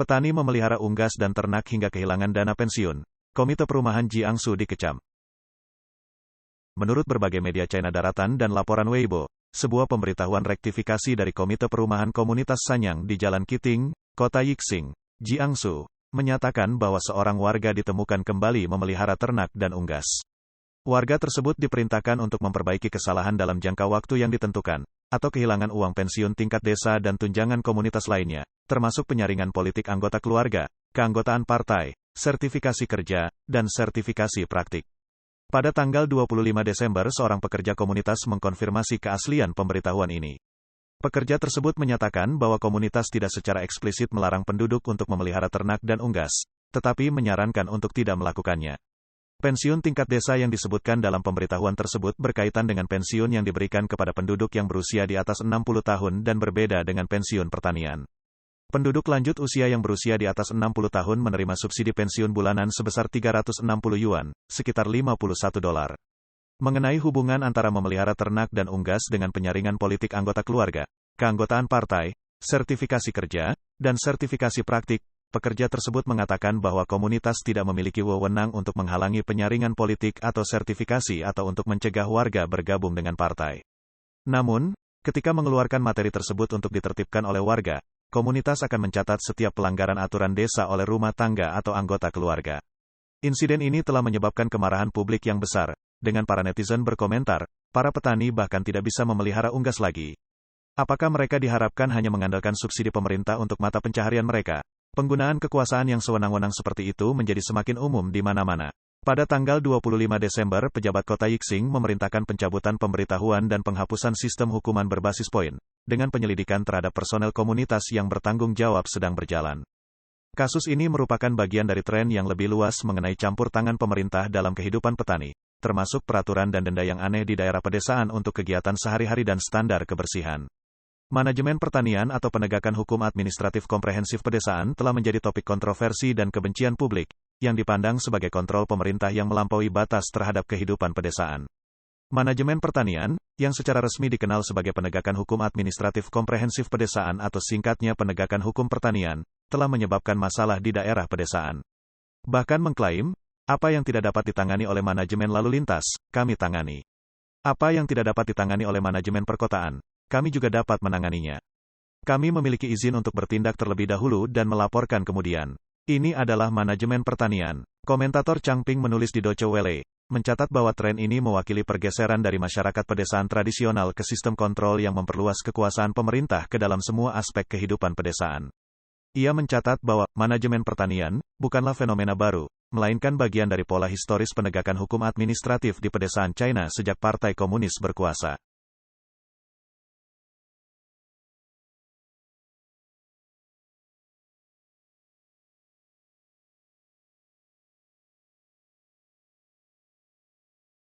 Petani memelihara unggas dan ternak hingga kehilangan dana pensiun. Komite Perumahan Jiangsu dikecam. Menurut berbagai media China daratan dan laporan Weibo, sebuah pemberitahuan rektifikasi dari Komite Perumahan Komunitas Sanyang di Jalan Kiting, Kota Yixing, Jiangsu, menyatakan bahwa seorang warga ditemukan kembali memelihara ternak dan unggas. Warga tersebut diperintahkan untuk memperbaiki kesalahan dalam jangka waktu yang ditentukan, atau kehilangan uang pensiun tingkat desa dan tunjangan komunitas lainnya, termasuk penyaringan politik anggota keluarga, keanggotaan partai, sertifikasi kerja, dan sertifikasi praktik. Pada tanggal 25 Desember seorang pekerja komunitas mengkonfirmasi keaslian pemberitahuan ini. Pekerja tersebut menyatakan bahwa komunitas tidak secara eksplisit melarang penduduk untuk memelihara ternak dan unggas, tetapi menyarankan untuk tidak melakukannya. Pensiun tingkat desa yang disebutkan dalam pemberitahuan tersebut berkaitan dengan pensiun yang diberikan kepada penduduk yang berusia di atas 60 tahun dan berbeda dengan pensiun pertanian. Penduduk lanjut usia yang berusia di atas 60 tahun menerima subsidi pensiun bulanan sebesar 360 yuan, sekitar $51. Mengenai hubungan antara memelihara ternak dan unggas dengan penyaringan politik anggota keluarga, keanggotaan partai, sertifikasi kerja, dan sertifikasi praktik, pekerja tersebut mengatakan bahwa komunitas tidak memiliki wewenang untuk menghalangi penyaringan politik atau sertifikasi atau untuk mencegah warga bergabung dengan partai. Namun, ketika mengeluarkan materi tersebut untuk ditertibkan oleh warga, komunitas akan mencatat setiap pelanggaran aturan desa oleh rumah tangga atau anggota keluarga. Insiden ini telah menyebabkan kemarahan publik yang besar, dengan para netizen berkomentar, para petani bahkan tidak bisa memelihara unggas lagi. Apakah mereka diharapkan hanya mengandalkan subsidi pemerintah untuk mata pencaharian mereka? Penggunaan kekuasaan yang sewenang-wenang seperti itu menjadi semakin umum di mana-mana. Pada tanggal 25 Desember, pejabat kota Yixing memerintahkan pencabutan pemberitahuan dan penghapusan sistem hukuman berbasis poin, dengan penyelidikan terhadap personel komunitas yang bertanggung jawab sedang berjalan. Kasus ini merupakan bagian dari tren yang lebih luas mengenai campur tangan pemerintah dalam kehidupan petani, termasuk peraturan dan denda yang aneh di daerah pedesaan untuk kegiatan sehari-hari dan standar kebersihan. Manajemen pertanian atau penegakan hukum administratif komprehensif pedesaan telah menjadi topik kontroversi dan kebencian publik, yang dipandang sebagai kontrol pemerintah yang melampaui batas terhadap kehidupan pedesaan. Manajemen pertanian, yang secara resmi dikenal sebagai penegakan hukum administratif komprehensif pedesaan atau singkatnya penegakan hukum pertanian, telah menyebabkan masalah di daerah pedesaan. Bahkan mengklaim, apa yang tidak dapat ditangani oleh manajemen lalu lintas, kami tangani. Apa yang tidak dapat ditangani oleh manajemen perkotaan, kami juga dapat menanganinya. Kami memiliki izin untuk bertindak terlebih dahulu dan melaporkan kemudian. Ini adalah manajemen pertanian. Komentator Chang Ping menulis di Deutsche Welle, mencatat bahwa tren ini mewakili pergeseran dari masyarakat pedesaan tradisional ke sistem kontrol yang memperluas kekuasaan pemerintah ke dalam semua aspek kehidupan pedesaan. Ia mencatat bahwa manajemen pertanian bukanlah fenomena baru, melainkan bagian dari pola historis penegakan hukum administratif di pedesaan China sejak Partai Komunis berkuasa.